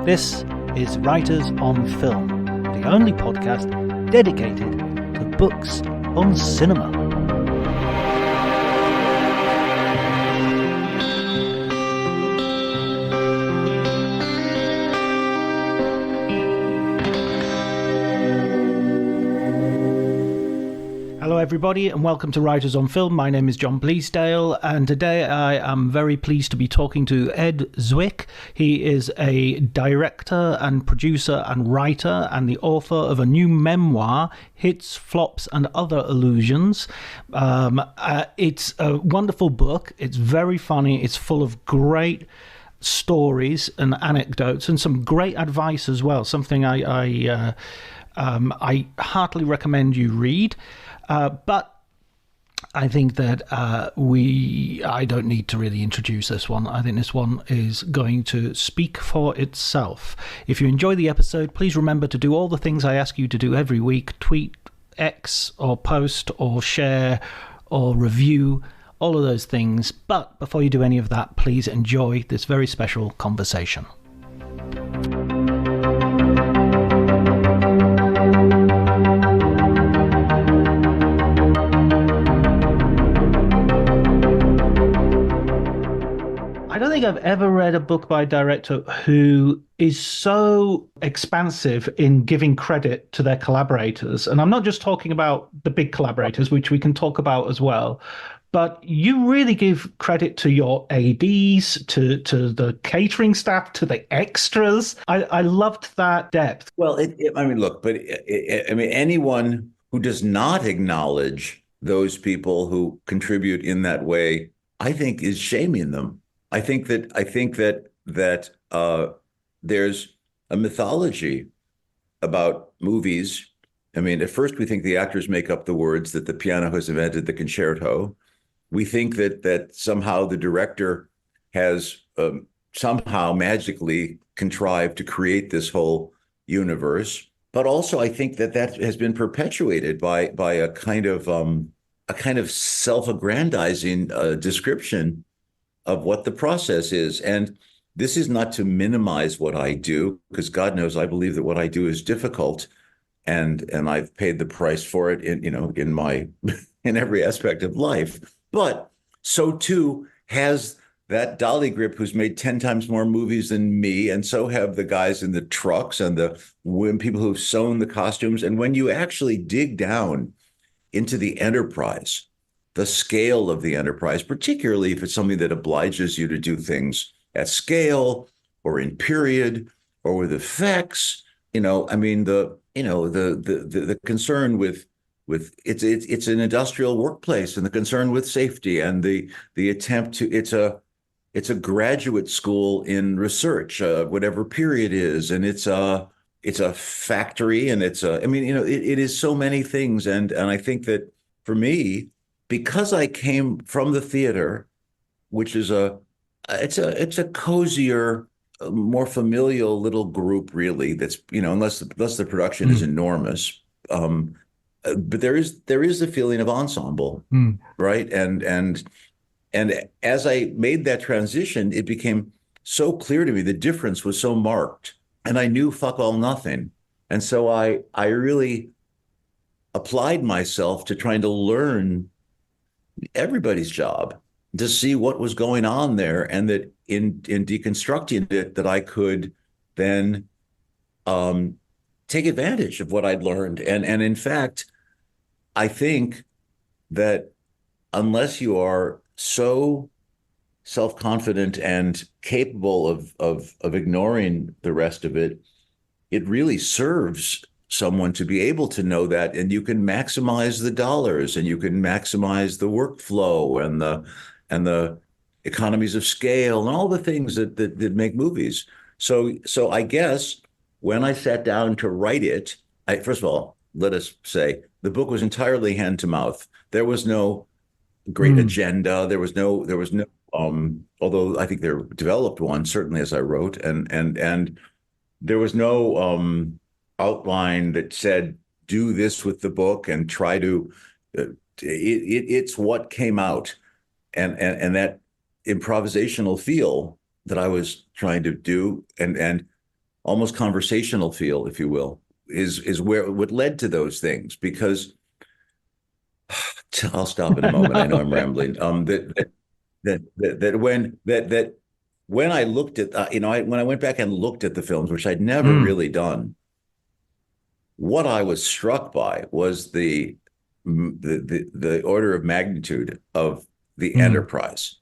This is Writers on Film, the only podcast dedicated to books on cinema. Hello everybody and welcome to Writers on Film. My name is John Bleasdale and today I am very pleased to be talking to Ed Zwick. He is a director and producer and writer and the author of a new memoir, Hits, Flops and Other Illusions. It's a wonderful book. It's very funny. It's full of great stories and anecdotes and some great advice as well, something I heartily recommend you read. But I think that I don't need to really introduce this one. I think this one is going to speak for itself. If you enjoy the episode, please remember to do all the things I ask you to do every week. Tweet, X, or post, or share, or review, all of those things. But before you do any of that, please enjoy this very special conversation. I don't think I've ever read a book by a director who is so expansive in giving credit to their collaborators. And I'm not just talking about the big collaborators, which we can talk about as well, but you really give credit to your ADs, to the catering staff, to the extras. I loved that depth. Well, anyone who does not acknowledge those people who contribute in that way, I think is shaming them. I think that there's a mythology about movies. I mean, at first we think the actors make up the words, that the piano has invented the concerto. We think that somehow the director has somehow magically contrived to create this whole universe. But also, I think that has been perpetuated by a kind of self-aggrandizing description of what the process is. And this is not to minimize what I do, because God knows I believe that what I do is difficult, and I've paid the price for it in my in every aspect of life. But so too has that dolly grip who's made 10 times more movies than me, and so have the guys in the trucks and the people who've sewn the costumes. And when you actually dig down into the enterprise, the scale of the enterprise, particularly if it's something that obliges you to do things at scale or in period or with effects, the concern with it's an industrial workplace, and the concern with safety and the attempt to it's a graduate school in research, whatever period is, and it's a factory, and it is so many things, and I think that for me, because I came from the theater, which is it's a cozier, more familial little group, really. That's unless the production is enormous, but there is a feeling of ensemble, right? And as I made that transition, it became so clear to me the difference was so marked, and I knew fuck all nothing, and so I really applied myself to trying to learn everybody's job, to see what was going on there, and that in deconstructing it, that I could then take advantage of what I'd learned. And in fact, I think that unless you are so self-confident and capable of ignoring the rest of it, it really serves someone to be able to know that, and you can maximize the dollars, and you can maximize the workflow and the economies of scale and all the things that make movies. So I guess when I sat down to write it, first of all, let us say the book was entirely hand to mouth. There was no great agenda. There was no although I think there developed one, certainly as I wrote, and there was no outline that said, do this with the book and try to, it's what came out. And that improvisational feel that I was trying to do, and almost conversational feel, if you will, is where what led to those things. Because I'll stop in a moment. I know I'm No. rambling. That when I looked at when I went back and looked at the films, which I'd never Mm, really done, what I was struck by was the order of magnitude of the mm. enterprise.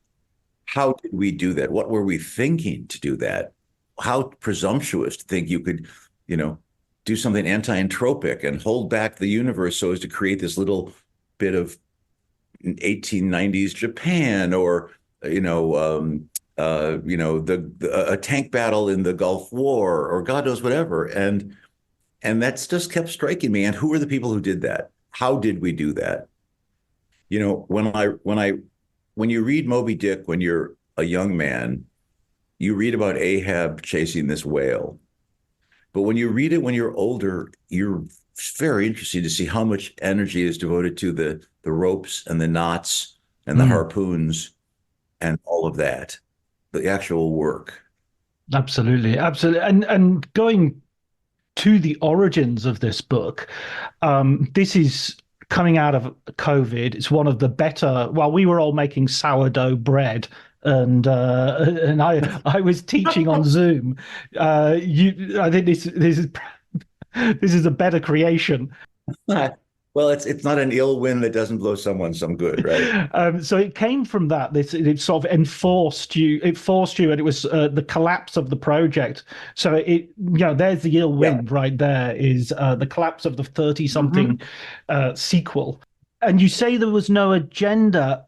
How did we do that? What were we thinking to do that? How presumptuous to think you could, you know, do something anti-entropic and hold back the universe so as to create this little bit of 1890s Japan, or a tank battle in the Gulf War, or God knows whatever. And that's just kept striking me. And who are the people who did that? How did we do that? You know, when you read Moby Dick when you're a young man, you read about Ahab chasing this whale. But when you read it when you're older, you're very interested to see how much energy is devoted to the ropes and the knots and the Mm. harpoons and all of that, the actual work. Absolutely, absolutely. And going to the origins of this book, this is coming out of COVID. It's one of the better. Well, we were all making sourdough bread, and I was teaching on Zoom. I think this is a better creation. Well, it's not an ill wind that doesn't blow someone some good, right? So it came from that. It sort of enforced you. It forced you, and it was the collapse of the project. So there's the ill Yeah. wind right there. Is the collapse of the 30 something Mhm. sequel. And you say there was no agenda,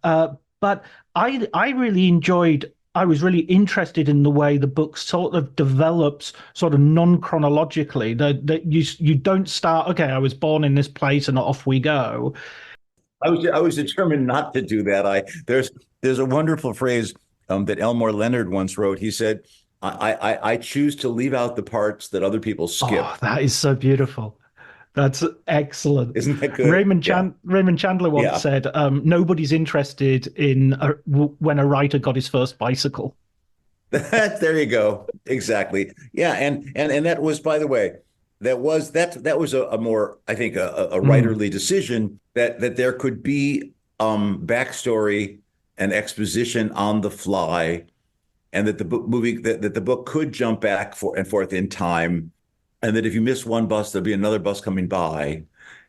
but I really enjoyed. I was really interested in the way the book sort of develops, sort of non-chronologically. That you don't start. Okay, I was born in this place, and off we go. I was determined not to do that. There's a wonderful phrase that Elmore Leonard once wrote. He said, I choose to leave out the parts that other people skip." Oh, that is so beautiful. That's excellent. Isn't that good? Yeah. Raymond Chandler once Yeah. said, "Nobody's interested in when a writer got his first bicycle." There you go. Exactly. Yeah. And that was, by the way, that was a more, I think, a Mm. writerly decision that there could be backstory and exposition on the fly, and that the book could jump back and forth in time, and that if you miss one bus, there'll be another bus coming by,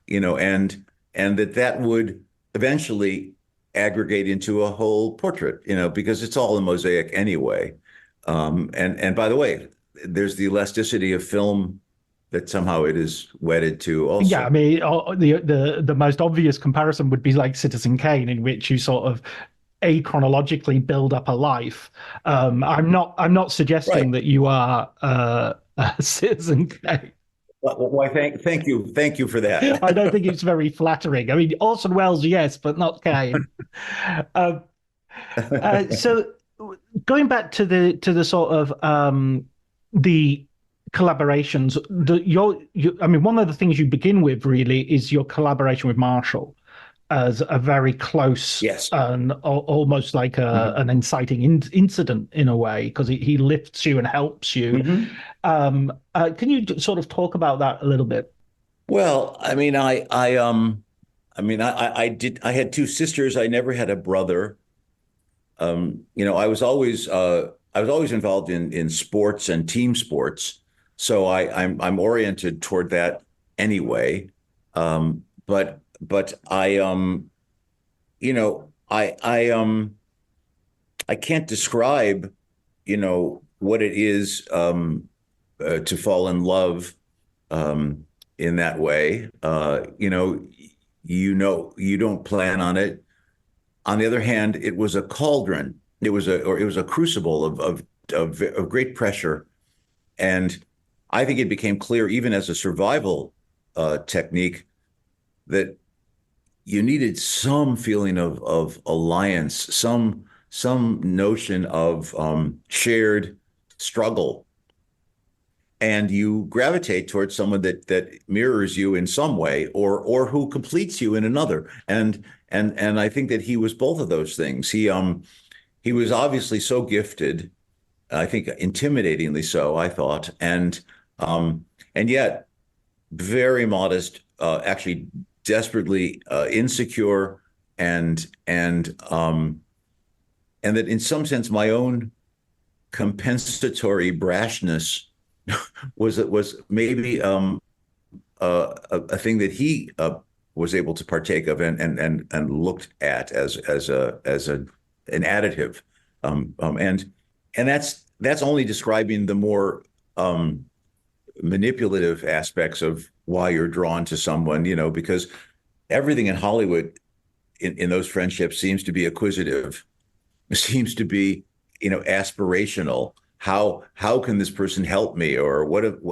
and that would eventually aggregate into a whole portrait, because it's all a mosaic anyway. And by the way, there's the elasticity of film that somehow it is wedded to Yeah, I also. mean, the most obvious comparison would be like Citizen Kane, in which you sort of achronologically build up a life. I'm not suggesting Right. that you are Citizen Kane. Well, why, thank you for that. I don't think it's very flattering. I mean, Orson Welles, yes, but not Kane. Um, so going back to the sort of the collaborations, I mean, one of the things you begin with really is your collaboration with Marshall as a very close Yes. and almost like Mhm. an inciting incident in a way, because he lifts you and helps you. Mhm. Can you sort of talk about that a little bit? Well, I had two sisters. I never had a brother. I was always involved in sports and team sports, so I'm oriented toward that anyway. But I can't describe, what it is, to fall in love, in that way. You don't plan on it. On the other hand, it was a cauldron. It was a crucible of great pressure, and I think it became clear, even as a survival technique, that you needed some feeling of alliance, some notion of shared struggle, and you gravitate towards someone that mirrors you in some way, or who completes you in another. And I think that he was both of those things. He was obviously so gifted, I think intimidatingly so, I thought, and And yet very modest, actually desperately insecure, and that in some sense my own compensatory brashness was maybe a thing that he was able to partake of and looked at as an additive, and that's only describing the more manipulative aspects of why you're drawn to someone, because everything in Hollywood in those friendships seems to be acquisitive, seems to be, aspirational. How can this person help me? Or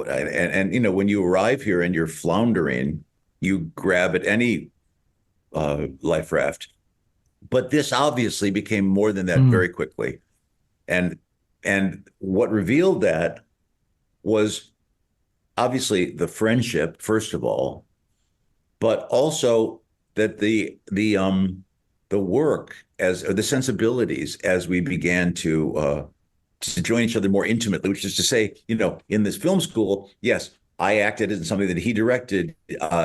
and when you arrive here and you're floundering, you grab at any life raft. But this obviously became more than that Mm. very quickly. And what revealed that was obviously the friendship, first of all, but also that the work as or the sensibilities as we began to join each other more intimately, which is to say, in this film school, yes, I acted in something that he directed.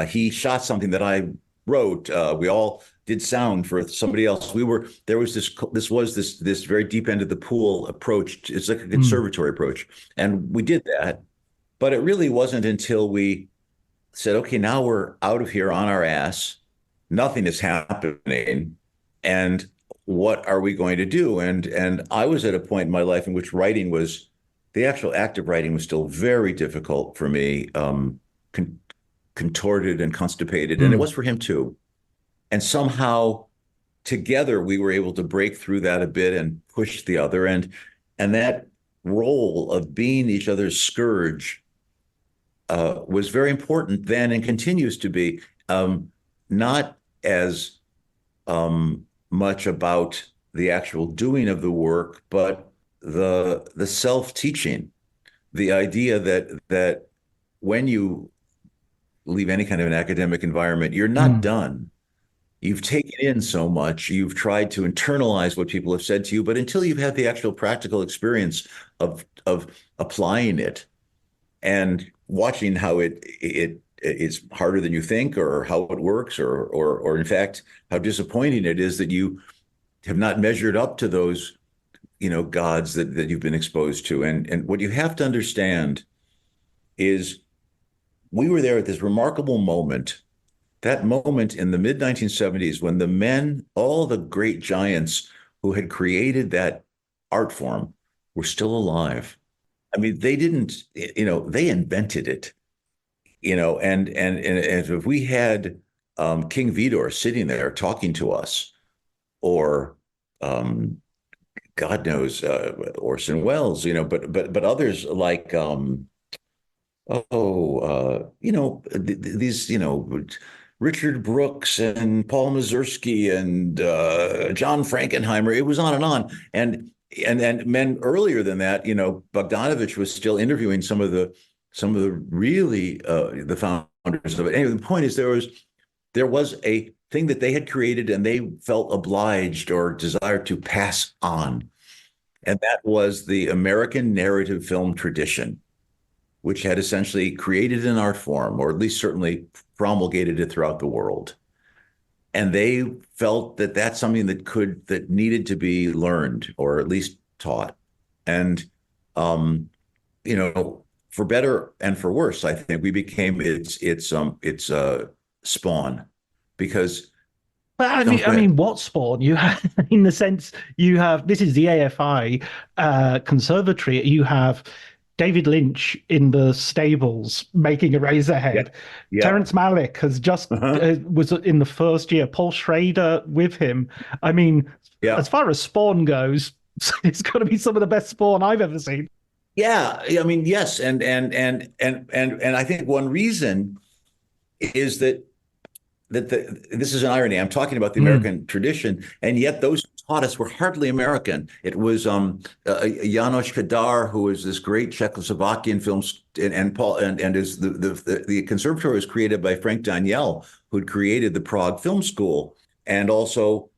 He shot something that I wrote. We all did sound for somebody else. There was this very deep end of the pool approach. It's like a Mm. conservatory approach. And we did that, but it really wasn't until we said, okay, now we're out of here on our ass. Nothing is happening. And what are we going to do? And I was at a point in my life in which the actual act of writing was still very difficult for me, contorted and constipated. And it Mm. was for him too. And somehow together we were able to break through that a bit and push the other. And that role of being each other's scourge was very important then and continues to be, not as much about the actual doing of the work, but the self-teaching, the idea that when you leave any kind of an academic environment, you're not Mm. done. You've taken in so much, you've tried to internalize what people have said to you, but until you've had the actual practical experience of applying it and watching how it's harder than you think, or how it works, or in fact how disappointing it is that you have not measured up to those gods that you've been exposed to. And what you have to understand is we were there at this remarkable moment, that moment in the mid 1970s when the men, all the great giants who had created that art form, were still alive. I mean, they didn't, they invented it, and if we had King Vidor sitting there talking to us, or um, God knows Orson Welles, but others like these Richard Brooks and Paul Mazursky and John Frankenheimer. It was on and on, and men earlier than that. Bogdanovich was still interviewing some of the really the founders of it. Anyway, the point is there was a thing that they had created and they felt obliged or desired to pass on. And that was the American narrative film tradition, which had essentially created an art form, or at least certainly promulgated it throughout the world. And they felt that that's something that needed to be learned or at least taught. And you know, for better and for worse, I think we became its spawn, because But oh, I go ahead. mean, what spawn you have in the sense you have this is the AFI conservatory. You have David Lynch in the stables making a Yeah, Razorhead. yeah, Terrence Malick has just uh-huh. was in the first year. Paul Schrader with him. I mean, Yeah, as far as Spawn goes, it's got to be some of the best Spawn I've ever seen. yeah. I mean, yes, and I think one reason is that this is an irony. I'm talking about the Mm. American tradition, and yet those who taught us were hardly American. It was Janos Kadar, who was this great Czechoslovakian film, and Paul, and is the conservatory was created by Frank Daniel, who'd created the Prague Film School, and also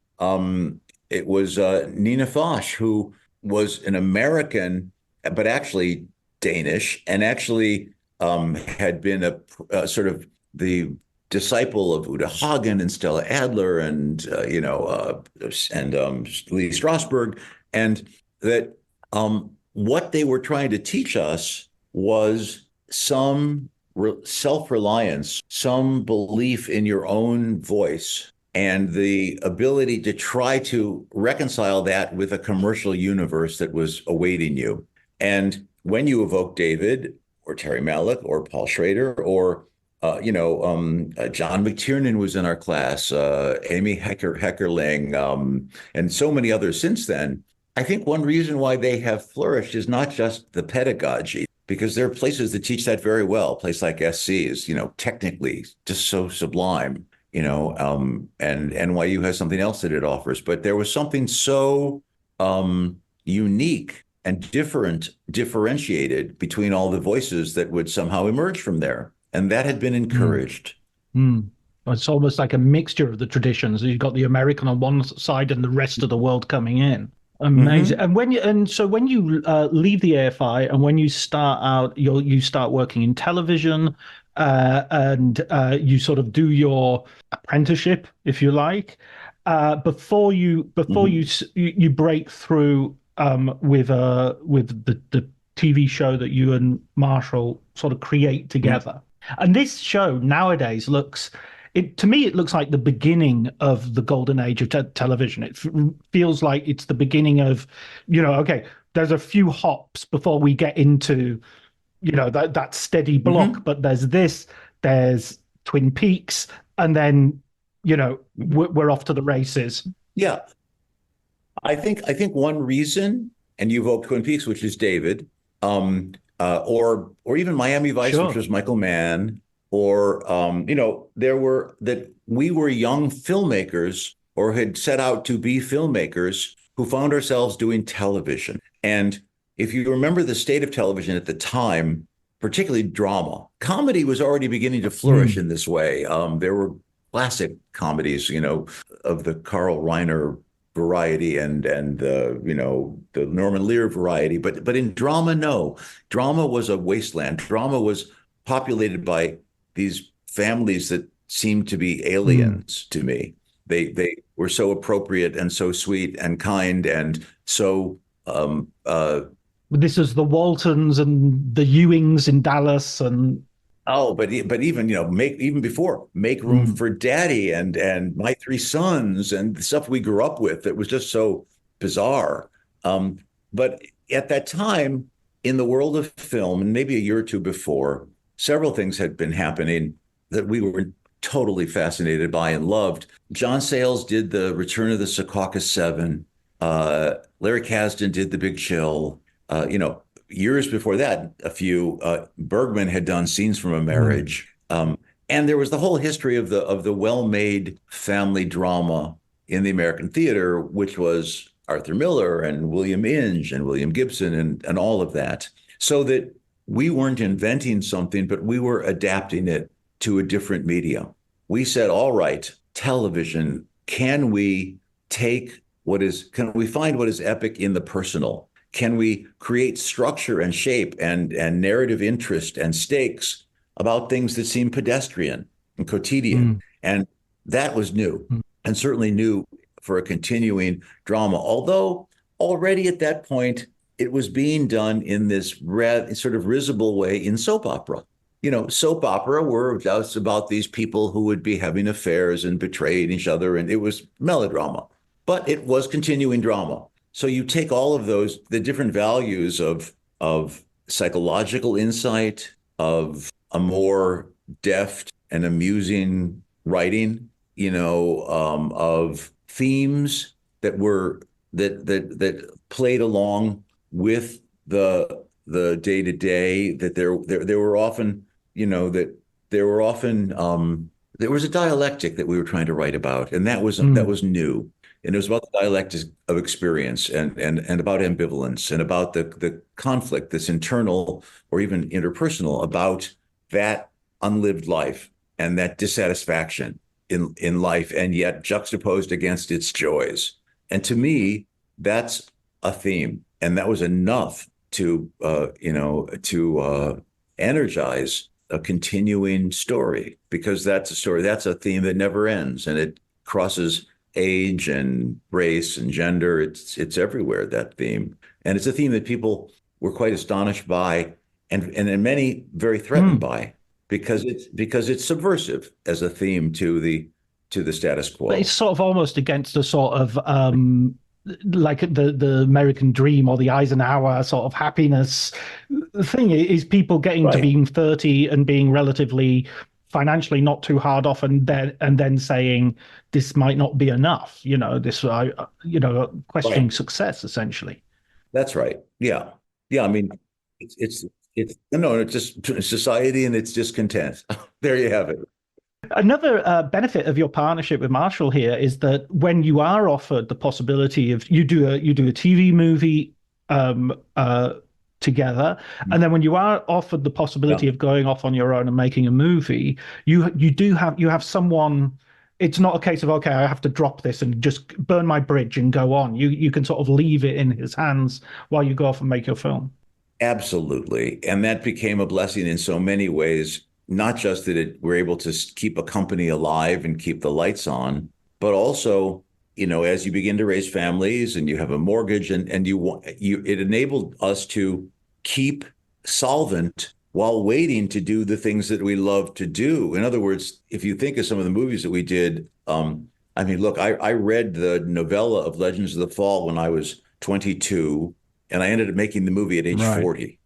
it was Nina Foch, who was an American, but actually Danish, and actually had been a sort of the disciple of Uta Hagen and Stella Adler and Lee Strasberg, and that what they were trying to teach us was some self-reliance, some belief in your own voice, and the ability to try to reconcile that with a commercial universe that was awaiting you. And when you evoke David or Terry Malick or Paul Schrader or John McTiernan was in our class, Amy Heckerling, and so many others since then. I think one reason why they have flourished is not just the pedagogy, because there are places that teach that very well. A place like SC is, technically just so sublime, and NYU has something else that it offers. But there was something so unique and differentiated between all the voices that would somehow emerge from there. And that had been encouraged. It's almost like a mixture of the traditions. You've got the American on one side and the rest of the world coming in. Amazing. And when you leave the AFI and when you start out, you start working in television, and you sort of do your apprenticeship, if you like, before you break through with the TV show that you and Marshall sort of create together. And this show nowadays to me, it looks like the beginning of the golden age of television. It feels like it's the beginning of, okay, there's a few hops before we get into, that steady block. But there's Twin Peaks, and then, we're off to the races. Yeah. I think one reason, and you evoked Twin Peaks, which is David, or even Miami Vice, Sure. which was Michael Mann, or we were young filmmakers or had set out to be filmmakers who found ourselves doing television. And if you remember the state of television at the time, particularly drama, comedy was already beginning to flourish in this way. There were classic comedies, of the Carl Reiner variety and the Norman Lear variety, but in drama, no. Drama was a wasteland. Drama was populated by these families that seemed to be aliens to me. They were so appropriate and so sweet and kind and so this is the Waltons and the Ewings in Dallas and but even even before Make Room for Daddy and My Three Sons and the stuff we grew up with that was just so bizarre. But at that time in the world of film, and maybe a year or two before, several things had been happening that we were totally fascinated by and loved. John Sayles did the Return of the Secaucus Seven. Larry Kasdan did The Big Chill. Years before that, Bergman had done Scenes from a Marriage. And there was the whole history of the well-made family drama in the American theater, which was Arthur Miller and William Inge and William Gibson and all of that. So that we weren't inventing something, but we were adapting it to a different medium. We said, all right, television, can we find what is epic in the personal? Can we create structure and shape and narrative interest and stakes about things that seem pedestrian and quotidian? And that was new, and certainly new for a continuing drama. Although already at that point, it was being done in this sort of risible way in soap opera. Soap opera were just about these people who would be having affairs and betraying each other, and it was melodrama, but it was continuing drama. So you take all of those, the different values of psychological insight, of a more deft and amusing writing, of themes that played along with the day to day. That there were often, there was a dialectic that we were trying to write about, and that was new. And it was about the dialectic of experience and about ambivalence and about the conflict that's internal or even interpersonal about that unlived life and that dissatisfaction in life, and yet juxtaposed against its joys. And to me, that's a theme. And that was enough to energize a continuing story, because that's a story, that's a theme that never ends, and it crosses age and race and gender. It's everywhere, that theme. And it's a theme that people were quite astonished by, and many very threatened Mm. by, because it's subversive as a theme to the status But it's quo. sort of almost against a sort of like the American dream or the Eisenhower sort of happiness. The thing is people getting to Right. being 30 and being relatively financially not too hard off, and then saying this might not be enough, this questioning Right. success essentially. That's right. Yeah. Yeah. I mean, it's no, it's just society and its discontent. There you have it. Another benefit of your partnership with Marshall here is that when you are offered the possibility of you do a TV movie um, uh, together, and then when you are offered the Yeah. possibility of going off on your own and making a movie, you have someone. It's not a case of, okay, I have to drop this and just burn my bridge and go on. You can sort of leave it in his hands while you go off and make your film. Absolutely. And that became a blessing in so many ways, not just that we're able to keep a company alive and keep the lights on, but also, as you begin to raise families and you have a mortgage, and it enabled us to keep solvent while waiting to do the things that we love to do. In other words, if you think of some of the movies that we did, I mean, look, I read the novella of Legends of the Fall when I was 22, and I ended up making the movie at age Right. 40.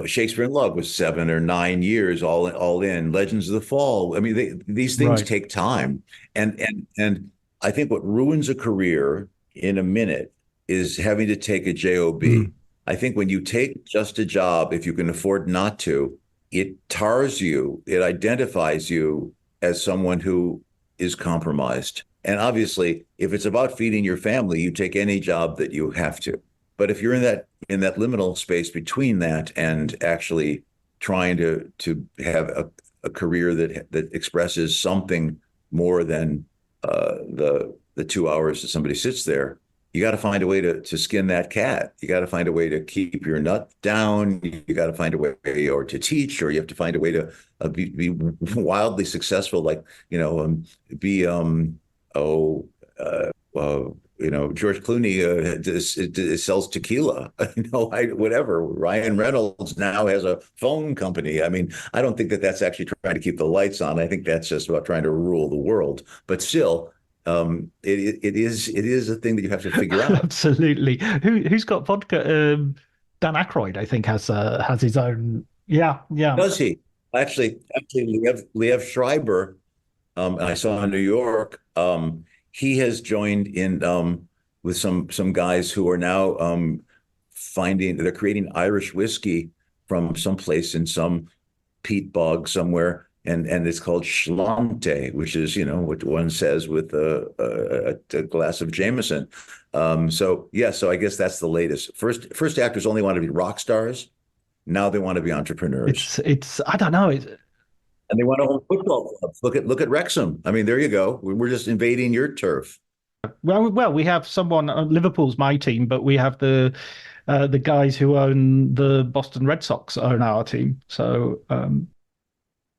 Shakespeare in Love was 7 or 9 years all in. Legends of the Fall. I mean, these things Right. take time, and I think what ruins a career in a minute is having to take a job. Mm. I think when you take just a job, if you can afford not to, it tars you. It identifies you as someone who is compromised. And obviously, if it's about feeding your family, you take any job that you have to. But if you're in that liminal space between that and actually trying to have a career that expresses something more than the 2 hours that somebody sits there, you got to find a way to skin that cat. You got to find a way to keep your nut down. You got to find a way, or to teach, or you have to find a way to be wildly successful, like, be oh George Clooney sells tequila. Whatever. Ryan Reynolds now has a phone company. I mean, I don't think that that's actually trying to keep the lights on. I think that's just about trying to rule the world. But still, it is a thing that you have to figure out. Absolutely. Who's got vodka? Dan Aykroyd, I think, has his own. Yeah, yeah. Does he? Actually, Liev Schreiber, I saw in New York. He has joined in with some guys who are now they're creating Irish whiskey from someplace in some peat bog somewhere, and it's called Schlante, which is what one says with a glass of Jameson. So I guess that's the latest. First actors only want to be rock stars. Now they want to be entrepreneurs. It's I don't know. And they want to own football clubs. Look at Wrexham. I mean, there you go. We're just invading your turf. Well, we have someone. Liverpool's my team, but we have the guys who own the Boston Red Sox own our team. So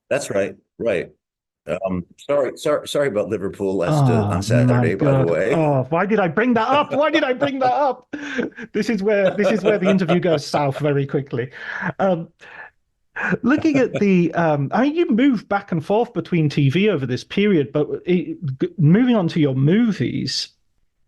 That's right. Right. Sorry about Liverpool last oh on my Saturday, by the God. way. Oh, why did I bring that up? Why did I bring that up? This is where the interview goes south very quickly. Um, Looking at I mean, you moved back and forth between TV over this period, but moving on to your movies,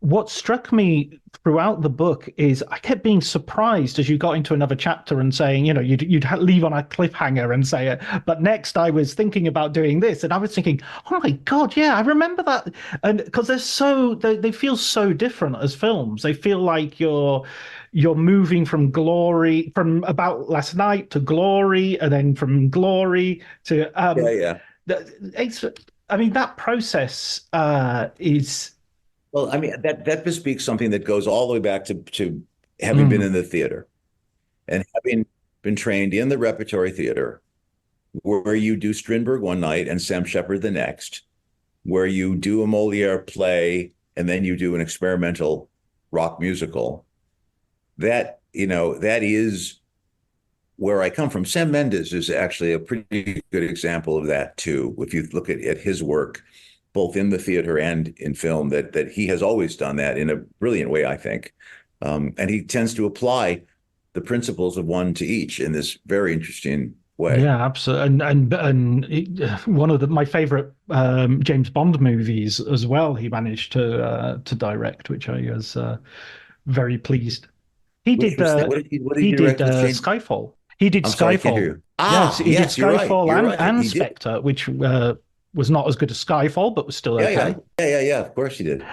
what struck me throughout the book is I kept being surprised as you got into another chapter and saying, you'd leave on a cliffhanger and say it. But next, I was thinking about doing this, and I was thinking, oh my God, yeah, I remember that, and because they feel so different as films. They feel like you're moving from glory, from About Last Night to Glory, and then from Glory to Yeah, yeah. it's. I mean, that process is. Well, I mean, that bespeaks something that goes all the way back to having been Mm. in the theater and having been trained in the repertory theater, where you do Strindberg one night and Sam Shepard the next, where you do a Moliere play and then you do an experimental rock musical. That is where I come from. Sam Mendes is actually a pretty good example of that too. If you look at his work, both in the theater and in film, that he has always done that in a brilliant way, I think. And he tends to apply the principles of one to each in this very interesting way. Yeah, absolutely. One of my favorite James Bond movies as well, he managed to direct, which I was very pleased. He Which did was that? What did he he did direct with James? Skyfall. He did I'm sorry, I can't hear Skyfall. you. Yes, Ah, he did yes, you're right. Skyfall You're and right. He did. Spectre, which was not as good as Skyfall, but was still Yeah, okay. yeah, yeah, yeah, yeah. Of course he did.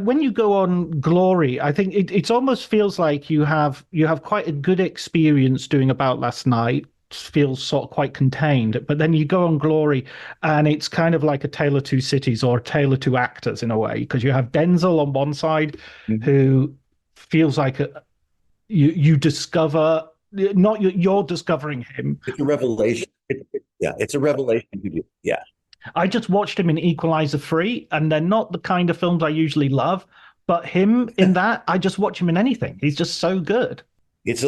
When you go on Glory, I think it almost feels like you have quite a good experience doing About Last Night. Feels sort of quite contained, but then you go on Glory, and it's kind of like a Tale of Two Cities or a Tale of Two Actors in a way, because you have Denzel on one side, Mhm. who feels like you discover not you're discovering him. It's a revelation. Yeah, it's a revelation to you. Yeah. I just watched him in Equalizer 3, and they're not the kind of films I usually love, but him in that, I just watch him in anything. He's just so good. It's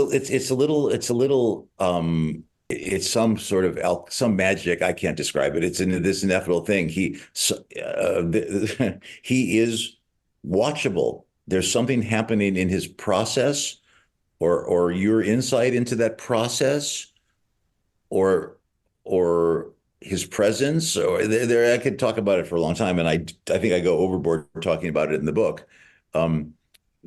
some sort of some magic. I can't describe it. It's in this ineffable thing. He is watchable. There's something happening in his process, or your insight into that process, or or his presence. Or there, I could talk about it for a long time, and I think I go overboard talking about it in the book. Um,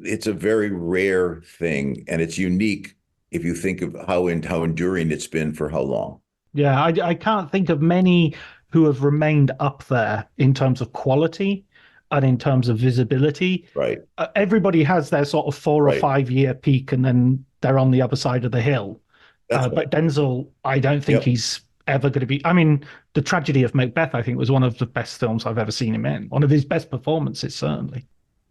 it's a very rare thing, and it's unique if you think of how enduring it's been for how long. Yeah, I can't think of many who have remained up there in terms of quality and in terms of visibility. Right, Everybody has their sort of 4 or right. 5 year peak, and then they're on the other side of the hill. That's But right. Denzel, I don't think Yep. he's ever going to be. I mean, The Tragedy of Macbeth, I think, was one of the best films I've ever seen him in. One of his best performances, certainly.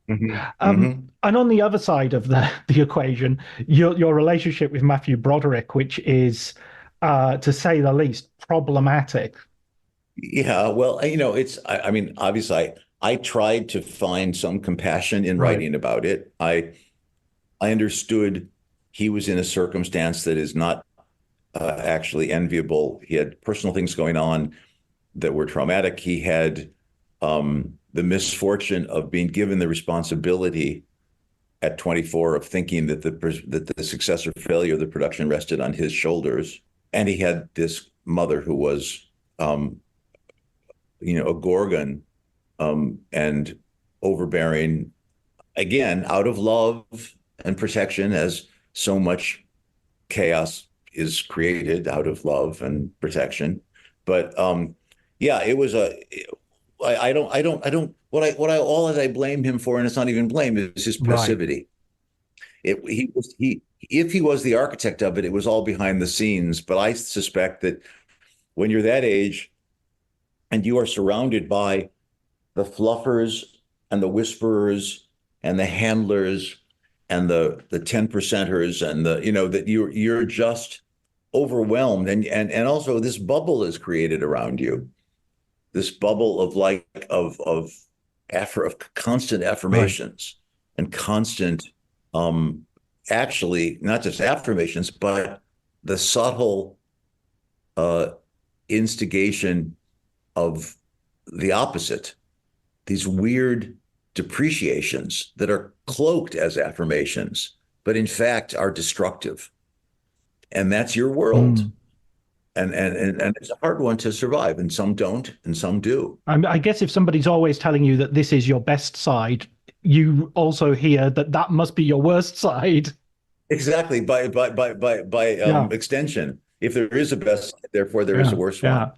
Hmm. Um, Hmm. and on the other side of the equation, your relationship with Matthew Broderick, which is, to say the least, problematic. Yeah, well, I mean, obviously, I tried to find some compassion in Right. writing about it. I understood he was in a circumstance that is not actually enviable. He had personal things going on that were traumatic. He had the misfortune of being given the responsibility at 24 of thinking that the success or failure of the production rested on his shoulders. And he had this mother who was, um, a gorgon, and overbearing, again, out of love and protection, as so much chaos is created out of love and protection. But yeah, it was a. I don't. All that I blame him for, and it's not even blame, is his Right. passivity. If he was the architect of it, it was all behind the scenes. But I suspect that when you're that age and you are surrounded by the fluffers and the whisperers and the handlers and the 10 percenters, and that you're just overwhelmed, and also this bubble is created around you, this bubble of like of constant Right. affirmations and constant, um actually not just affirmations, but the subtle uh instigation of the opposite, these weird depreciations that are cloaked as affirmations, but in fact are destructive. And that's your world. Mm. And it's a hard one to survive, and some don't, and some do. I guess if somebody's always telling you that this is your best side, you also hear that that must be your worst side. Exactly. By Yeah. extension, if there is a best, therefore there is a Yeah. worse one.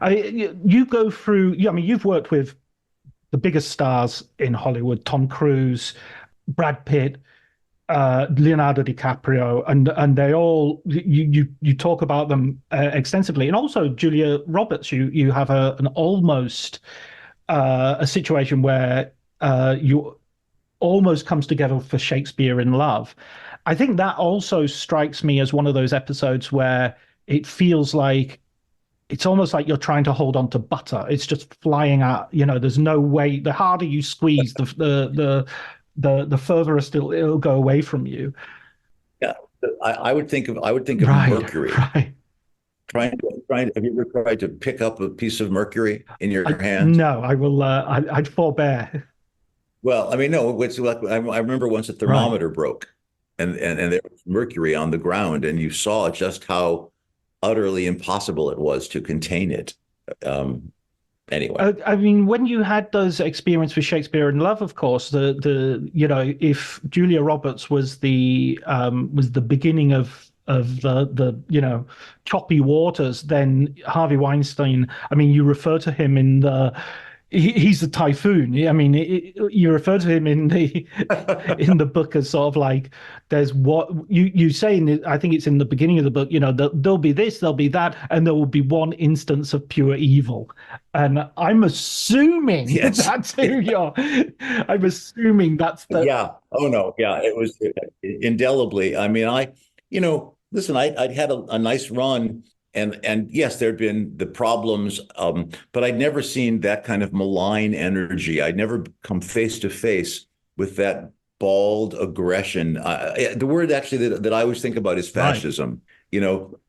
Yeah. You go through, yeah, I mean, you've worked with the biggest stars in Hollywood, Tom Cruise, Brad Pitt, Leonardo DiCaprio, and they all you talk about them extensively, and also Julia Roberts. You have an almost a situation where you almost comes together for Shakespeare in Love. I think that also strikes me as one of those episodes where it feels like it's almost like you're trying to hold on to butter. It's just flying out. There's no way. The harder you squeeze, the further it'll go away from you. Yeah. I would think of Right, mercury. right. Have you ever tried to pick up a piece of mercury in your I hand? no, I will. I'd forbear. Well, I mean, no, it's like I remember once a Right. thermometer broke and there was mercury on the ground, and you saw just how utterly impossible it was to contain it. Um, anyway, I mean, when you had those experience with Shakespeare in Love, of course, if Julia Roberts was the beginning of the choppy waters, then Harvey Weinstein. I mean, you refer to him in the he's the typhoon. I mean, you refer to him in the in the book as sort of like there's what you say in I think it's in the beginning of the book. There'll be this, there'll be that, and there will be one instance of pure evil. And I'm assuming yes. that's who you're. I'm assuming that's the Yeah. Oh no. Yeah. It was indelibly. I mean, listen, I'd had a nice run, and yes, there'd been the problems, but I'd never seen that kind of malign energy. I'd never come face to face with that bald aggression. The word actually that I always think about is right. fascism.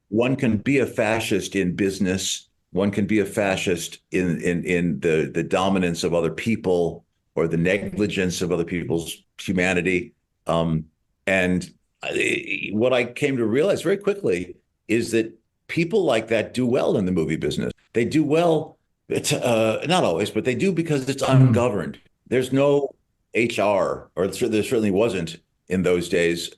One can be a fascist in business. One can be a fascist in the dominance of other people or the negligence of other people's humanity. And what I came to realize very quickly is that people like that do well in the movie business. They do well. It's not always, but they do because it's Mm, ungoverned. There's no HR, or there certainly wasn't in those days.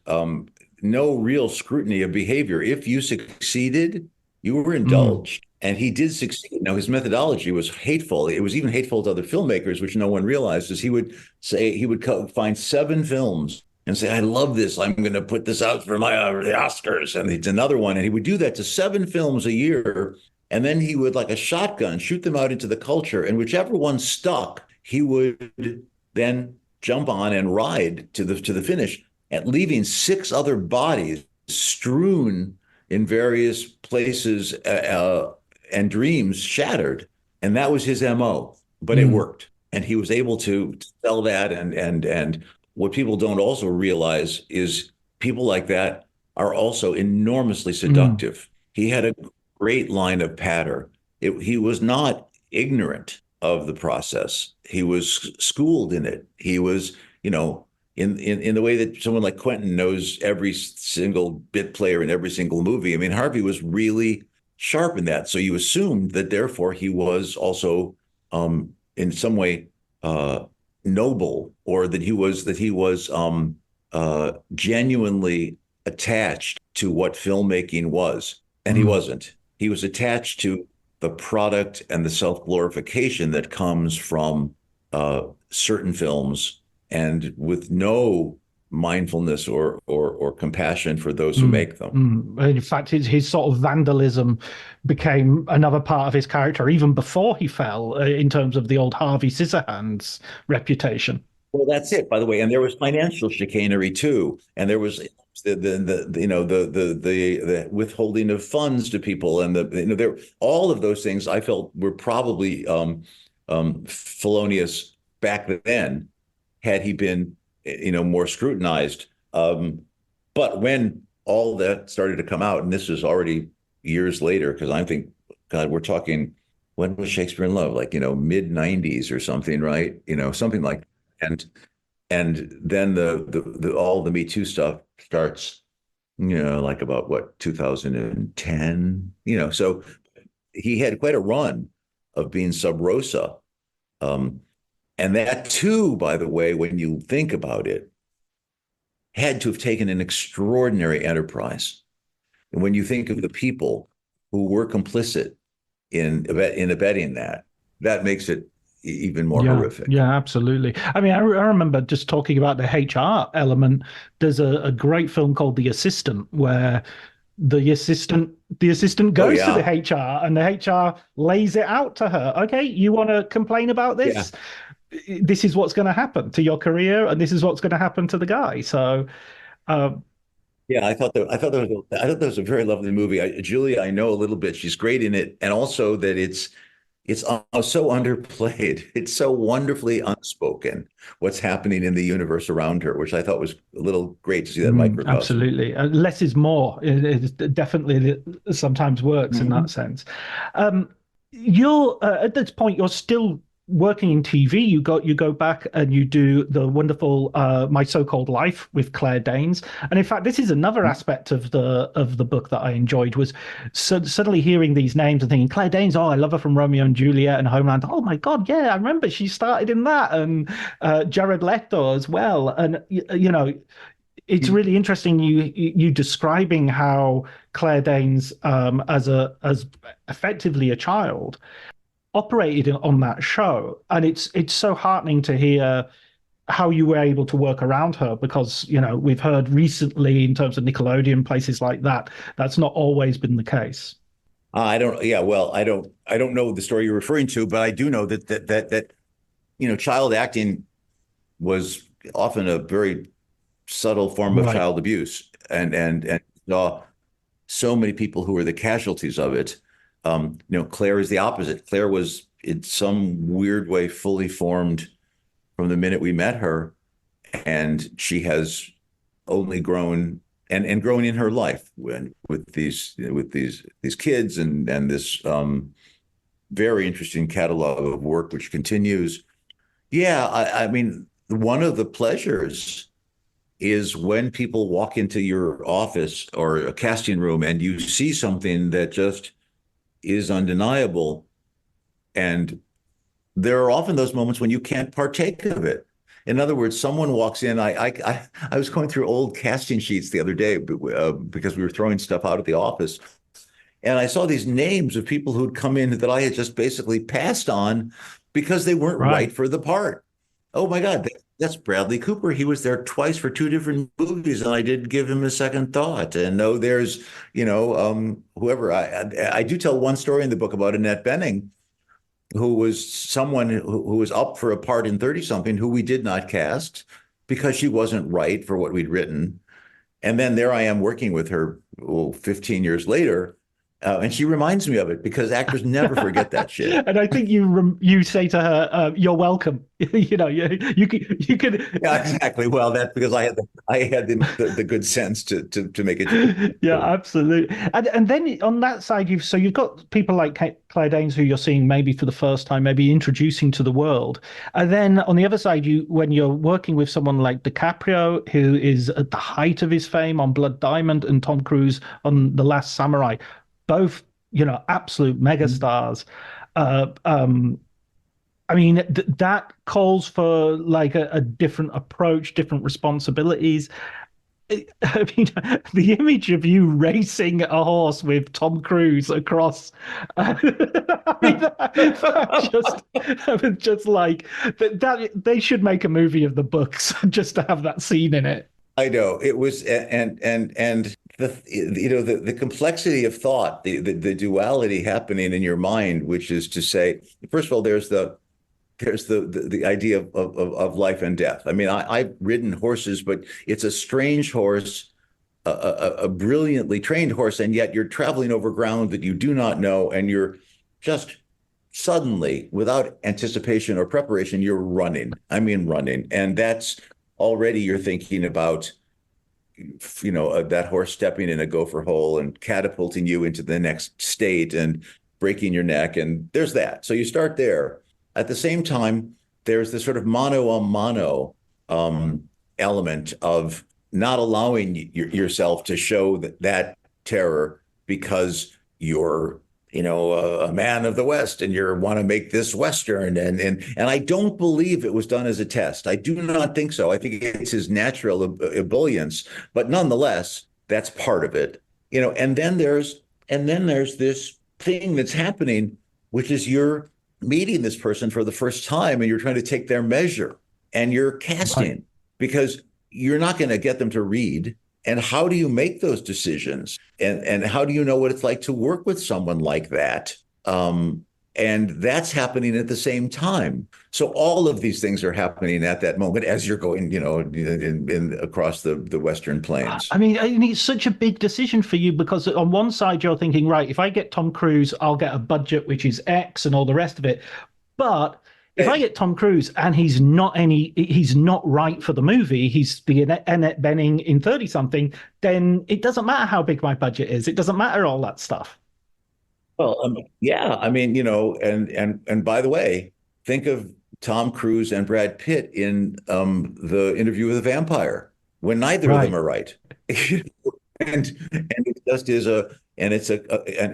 No real scrutiny of behavior. If you succeeded, you were mm, indulged. And he did succeed. Now, his methodology was hateful. It was even hateful to other filmmakers, which no one realizes. He would find 7 films and say, I love this. I'm going to put this out for the Oscars. And it's another one. And he would do that to 7 films a year. And then he would, like a shotgun, shoot them out into the culture. And whichever one stuck, he would then jump on and ride to the finish, and leaving 6 other bodies strewn in various places and dreams shattered. And that was his MO, but it mm, worked. And he was able to sell that. And what people don't also realize is people like that are also enormously mm, seductive. He had a great line of patter. He was not ignorant of the process. He was schooled in it. He was, in the way that someone like Quentin knows every single bit player in every single movie. I mean, Harvey was really sharp in that. So you assumed that therefore he was also in some way noble, or that he was genuinely attached to what filmmaking was. And he mm. wasn't. He was attached to the product and the self-glorification that comes from certain films, and with no mindfulness or compassion for those who Mm, make them. In fact, his sort of vandalism became another part of his character even before he fell, in terms of the old Harvey Scissorhands reputation. Well, that's it, by the way. And there was financial chicanery too, and there was the withholding of funds to people, and there all of those things I felt were probably felonious back then, had he been more scrutinized. But when all that started to come out, and this was already years later, because I think, God, we're talking, when was Shakespeare in Love? Like, mid 90s or something, right? Something like, and then the all the Me Too stuff starts, like about what, 2010, so he had quite a run of being sub rosa. Um, and that too, by the way, when you think about it, had to have taken an extraordinary enterprise. And when you think of the people who were complicit in abetting that, that makes it even more Yeah, horrific. yeah, absolutely. I mean, I remember just talking about the HR element. There's a great film called The Assistant where the assistant Oh goes to the yeah, HR and the HR lays it out to her. Okay, you want to complain about yeah, this? This is what's going to happen to your career, and this is what's going to happen to the guy. So, um, yeah. I thought that was a very lovely movie. Julia, I know a little bit. She's great in it, and also that it's it's so underplayed. It's so wonderfully unspoken what's happening in the universe around her, which I thought was a little great to see that microcosm. Absolutely. Less is more. It definitely sometimes works in that Mhm. sense. Um, you're at this point, you're still working in TV. You go back and you do the wonderful My So-Called Life with Claire Danes. And in fact, this is another aspect of the book that I enjoyed was suddenly hearing these names and thinking Claire Danes. Oh, I love her from Romeo and Juliet and Homeland. Oh my God, yeah, I remember she started in that, and Jared Leto as well. And you know, it's really interesting you describing how Claire Danes, as effectively a child, operated on that show, and it's so heartening to hear how you were able to work around her because we've heard recently in terms of Nickelodeon places like that that's not always been the case. I don't. Yeah. Well, I don't know the story you're referring to, but I do know that child acting was often a very subtle form of Right, child abuse, and saw so many people who were the casualties of it. Claire is the opposite. Claire was in some weird way fully formed from the minute we met her, and she has only grown and grown in her life with these kids and this very interesting catalog of work which continues. Yeah, I mean, one of the pleasures is when people walk into your office or a casting room and you see something that just is undeniable. And there are often those moments when you can't partake of it. In other words, someone walks in. I was going through old casting sheets the other day because we were throwing stuff out at the office, and I saw these names of people who'd come in that I had just basically passed on because they weren't right right. for the part. Oh my God, that's Bradley Cooper. He was there twice for two different movies, and I didn't give him a second thought. And no, there's, whoever. I do tell one story in the book about Annette Bening, who was someone who was up for a part in 30 something who we did not cast because she wasn't right for what we'd written. And then there I am working with her 15 years later. And she reminds me of it because actors never forget that shit. And I think you say to her, "You're welcome." You could Yeah, exactly. Well, that's because I had the good sense to make a Yeah, joke. absolutely. And then on that side, you've got people like Claire Danes who you're seeing maybe for the first time, maybe introducing to the world. And then on the other side, when you're working with someone like DiCaprio, who is at the height of his fame on Blood Diamond, and Tom Cruise on The Last Samurai, both absolute megastars. Um, I mean, that calls for like a different approach, different responsibilities. I mean, the image of you racing a horse with Tom Cruise across. I mean, I'm just like that. They should make a movie of the books just to have that scene in it. I know it was, and the complexity of thought, the duality happening in your mind, which is to say, first of all, there's the idea of life and death. I mean, I've ridden horses, but it's a strange horse, a brilliantly trained horse, and yet you're traveling over ground that you do not know, and you're just suddenly, without anticipation or preparation, you're running. I mean, running, and that's already you're thinking about that horse stepping in a gopher hole and catapulting you into the next state and breaking your neck. And there's that. So you start there. At the same time, there's this sort of mano a mano element of not allowing yourself to show that terror because you're a man of the West and you want to make this Western. And I don't believe it was done as a test. I do not think so. I think it's his natural ebullience, but nonetheless, that's part of it. And then there's this thing that's happening, which is you're meeting this person for the first time and you're trying to take their measure and you're Right. casting because you're not going to get them to read. And how do you make those decisions? And how do you know what it's like to work with someone like that? And that's happening at the same time. So all of these things are happening at that moment as you're going, in across the Western Plains. I mean, it's such a big decision for you because on one side you're thinking, right, if I get Tom Cruise, I'll get a budget which is X and all the rest of it. But if I Hey, get Tom Cruise and he's not right for the movie, he's the Annette Bening in 30 something, then it doesn't matter how big my budget is. It doesn't matter all that stuff. well, yeah, I mean, and by the way, think of Tom Cruise and Brad Pitt in the Interview with a Vampire when neither of them Right. are right. And it just is an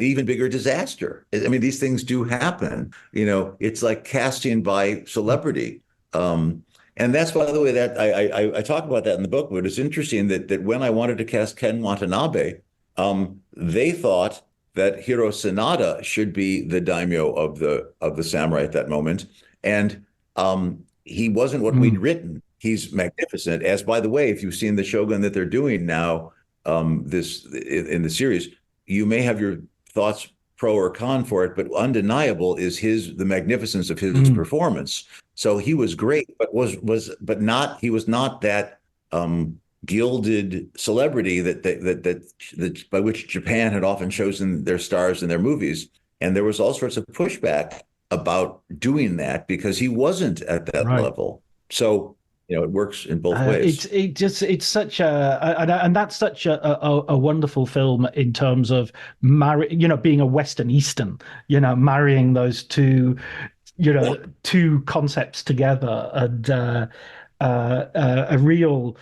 even bigger disaster. I mean, these things do happen. It's like casting by celebrity. And that's, by the way, that I talk about that in the book, but it's interesting that when I wanted to cast Ken Watanabe, they thought that Hiro Sanada should be the daimyo of the samurai at that moment, and he wasn't what we'd Mm. written. He's magnificent, as by the way, if you've seen the Shogun that they're doing now, this in the series, you may have your thoughts pro or con for it, but undeniable is the magnificence of his Mm. performance. So he was great, but but not he was not that gilded celebrity that by which Japan had often chosen their stars in their movies. And there was all sorts of pushback about doing that because he wasn't at that Right. level. So, it works in both ways. It's such and that's such a wonderful film in terms of being a Western Eastern, marrying those two concepts together and a real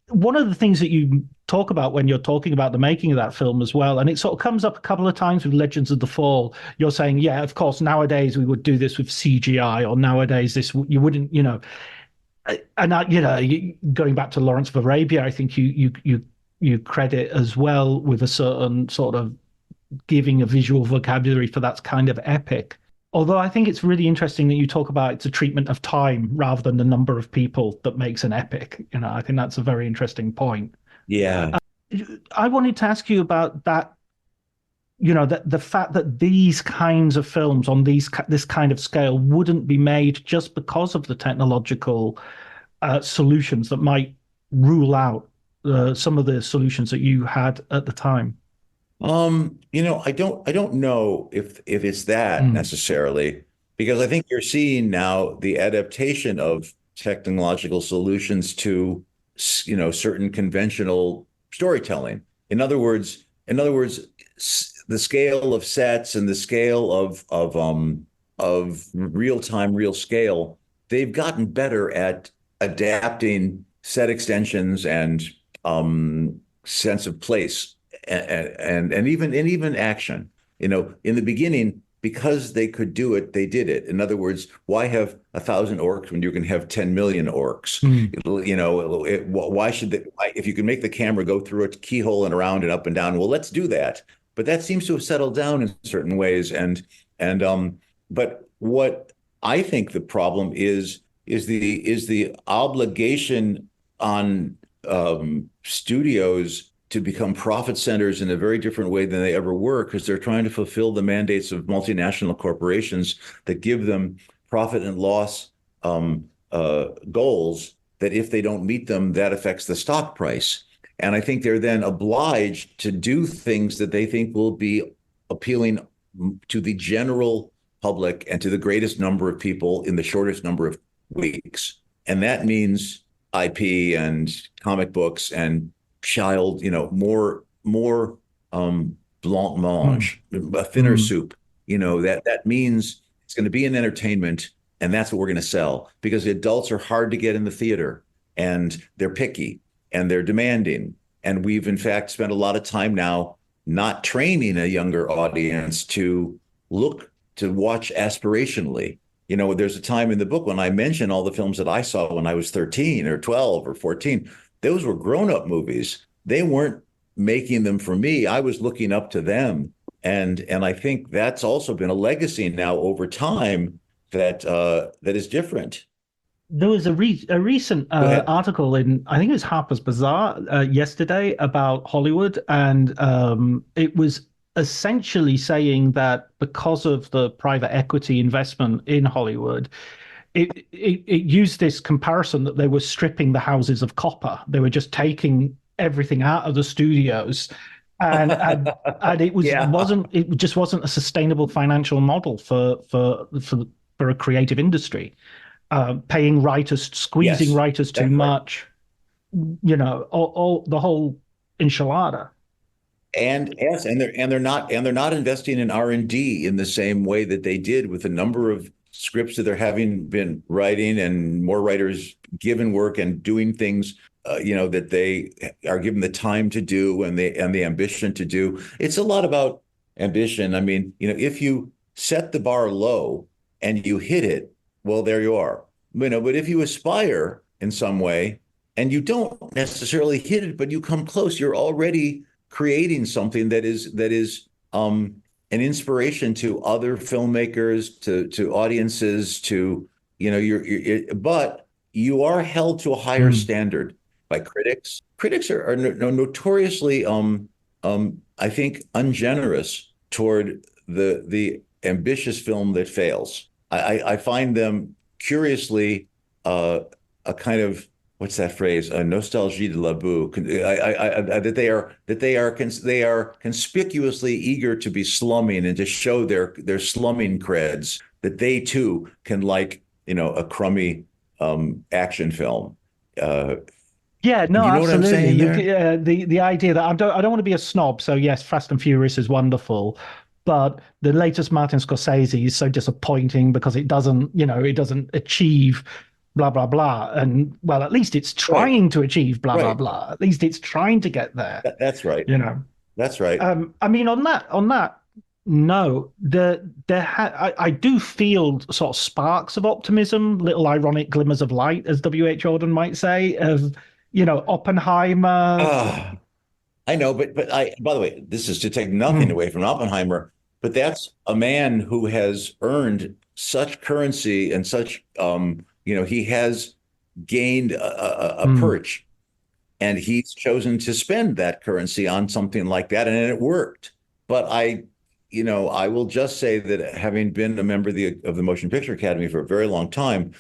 one of the things that you talk about when you're talking about the making of that film as well, and it sort of comes up a couple of times with Legends of the Fall. You're saying, yeah, of course, nowadays we would do this with CGI, or nowadays this you wouldn't, and going back to Lawrence of Arabia, I think you credit as well with a certain sort of giving a visual vocabulary for that kind of epic. Although I think it's really interesting that you talk about it's a treatment of time rather than the number of people that makes an epic. I think that's a very interesting point. Yeah. I wanted to ask you about that. The fact that these kinds of films on this kind of scale wouldn't be made just because of the technological solutions that might rule out some of the solutions that you had at the time. I don't know if it's that Mm. necessarily, because I think you're seeing now the adaptation of technological solutions to, certain conventional storytelling. In other words, the scale of sets and the scale of real time, real scale, they've gotten better at adapting set extensions and sense of place and even action. In the beginning, because they could do it, they did it. In other words, why have 1,000 orcs when you can have 10 million orcs? Mm. Why should they? If you can make the camera go through a keyhole and around and up and down, well, let's do that. But that seems to have settled down in certain ways. But what I think the problem is the obligation on studios to become profit centers in a very different way than they ever were, because they're trying to fulfill the mandates of multinational corporations that give them profit and loss goals, that if they don't meet them, that affects the stock price. And I think they're then obliged to do things that they think will be appealing to the general public and to the greatest number of people in the shortest number of weeks. And that means IP and comic books and child, more blanc Mm. mange, a thinner Mm. soup. That means it's going to be an entertainment, and that's what we're going to sell, because the adults are hard to get in the theater, and they're picky and they're demanding. And we've in fact spent a lot of time now not training a younger audience to watch aspirationally. There's a time in the book when I mention all the films that I saw when I was 13 or 12 or 14. Those were grown-up movies. They weren't making them for me. I was looking up to them. And I think that's also been a legacy now over time that is different. There was a recent Go ahead. article in, I think it was Harper's Bazaar yesterday about Hollywood, and it was essentially saying that because of the private equity investment in Hollywood, it used this comparison that they were stripping the houses of copper. They were just taking everything out of the studios, and it was Yeah. wasn't it just wasn't a sustainable financial model for a creative industry. Paying writers, squeezing Yes, writers too that's right. much, all the whole enchilada. And yes, and they're not investing in R&D in the same way that they did with a number of scripts that they're having been writing, and more writers given work and doing things that they are given the time to do and the ambition to do. It's a lot about ambition. I mean, if you set the bar low and you hit it, well, there you are. But if you aspire in some way and you don't necessarily hit it, but you come close, you're already creating something that is an inspiration to other filmmakers, to audiences, to but you are held to a higher Mm, standard by critics. Critics are notoriously, I think, ungenerous toward the ambitious film that fails. I find them curiously a kind of, what's that phrase? A nostalgie de la boue. That they are conspicuously eager to be slumming and to show their slumming creds. That they too can like a crummy action film. Uh, yeah, no, you know what I'm absolutely. saying there? The idea that I don't want to be a snob. So yes, Fast and Furious is wonderful, but the latest Martin Scorsese is so disappointing because it doesn't achieve blah blah blah. And well, at least it's Right, trying to achieve blah blah right. blah. At least it's trying to get there. That's right. You know. That's right. I mean, on that, no, I do feel sort of sparks of optimism, little ironic glimmers of light, as W.H. Auden might say, of Oppenheimer. Ah, I know, but by the way, this is to take nothing Mm, away from Oppenheimer, but that's a man who has earned such currency and such, he has gained a mm. perch, and he's chosen to spend that currency on something like that, and it worked. But I will just say that having been a member of the Motion Picture Academy for a very long time,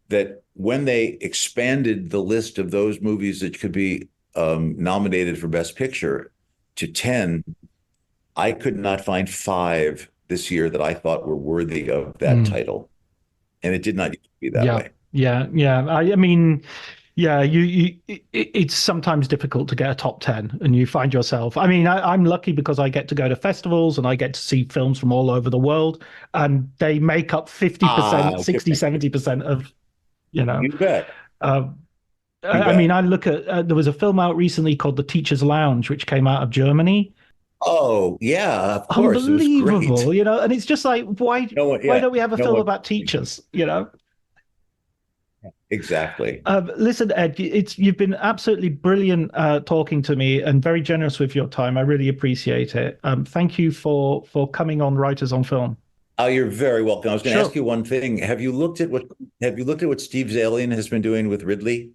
that when they expanded the list of those movies that could be nominated for Best Picture to 10, I could not find five this year that I thought were worthy of that Mm. title. And it did not used to be that Yeah, way. yeah, yeah. I mean, yeah, it's sometimes difficult to get a top 10 and you find yourself. I mean, I'm lucky because I get to go to festivals and I get to see films from all over the world, and they make up Ah, 50%, okay. 60, 70% of, you know, You bet. uh, You I mean, bet. I look at there was a film out recently called The Teacher's Lounge, which came out of Germany. Oh, yeah, of course. It was great. Unbelievable, and it's just like, No one, why yeah, don't we have a no film one. about teachers? Exactly. Listen, Ed, you've been absolutely brilliant talking to me and very generous with your time. I really appreciate it. Thank you for coming on Writers on Film. Oh, you're very welcome. I was going to ask Sure. you one thing. Have you looked at what Steve Zalian has been doing with Ridley?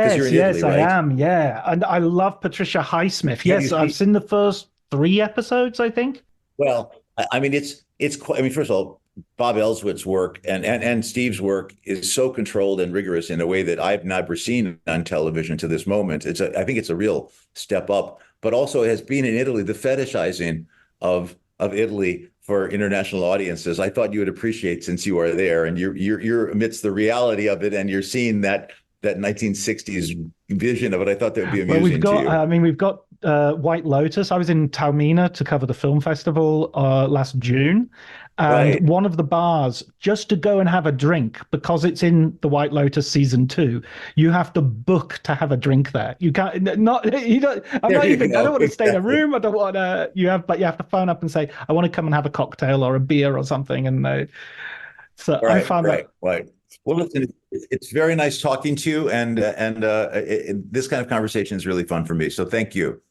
Because you're Yes, in Italy, yes, I right? am. Yeah, and I love Patricia Highsmith. Have you Yes, I've seen? seen the first three episodes, I think. Well, I mean, it's quite. I mean, first of all, Bob Elswitz's work and Steve's work is so controlled and rigorous in a way that I've never seen on television to this moment. I think it's a real step up. But also, it has been in Italy, the fetishizing of Italy for international audiences. I thought you would appreciate, since you are there and you're amidst the reality of it, and you're seeing that 1960s vision of it. I thought that would be Well, amusing to you. we've got White Lotus. I was in Taormina to cover the film festival last June. And Right. one of the bars, just to go and have a drink, because it's in the White Lotus season two, you have to book to have a drink there. You can't you don't. I'm There not you even. I don't go. want to stay in a Exactly. room. I don't want to. But you have to phone up and say, I want to come and have a cocktail or a beer or something. And so I Right, found that. right, right. Well, listen, it's very nice talking to you, and this kind of conversation is really fun for me. So thank you.